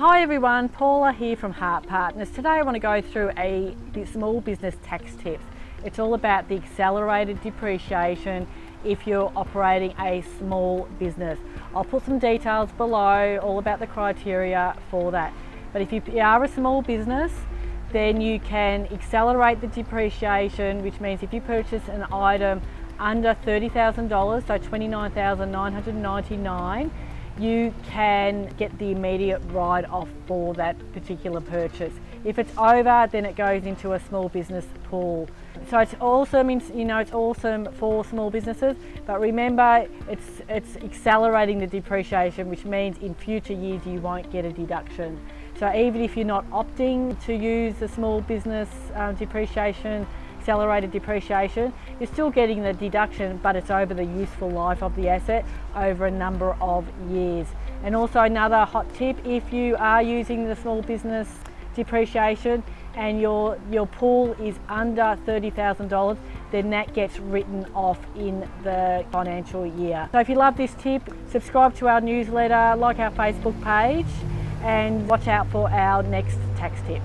Hi everyone, Paula here from Hart Partners. Today I want to go through a small business tax tips. It's all about the accelerated depreciation if you're operating a small business. I'll put some details below all about the criteria for that. But if you are a small business, then you can accelerate the depreciation, which means if you purchase an item under $30,000, so $29,999, you can get the immediate write-off for that particular purchase. If it's over, then it goes into a small business pool. So it's awesome, it's awesome for small businesses, but remember it's accelerating the depreciation, which means in future years you won't get a deduction. So even if you're not opting to use the small business accelerated depreciation, you're still getting the deduction, but it's over the useful life of the asset over a number of years. And also another hot tip, if you are using the small business depreciation and your pool is under $30,000, then that gets written off in the financial year. So if you love this tip, subscribe to our newsletter, like our Facebook page, and watch out for our next tax tip.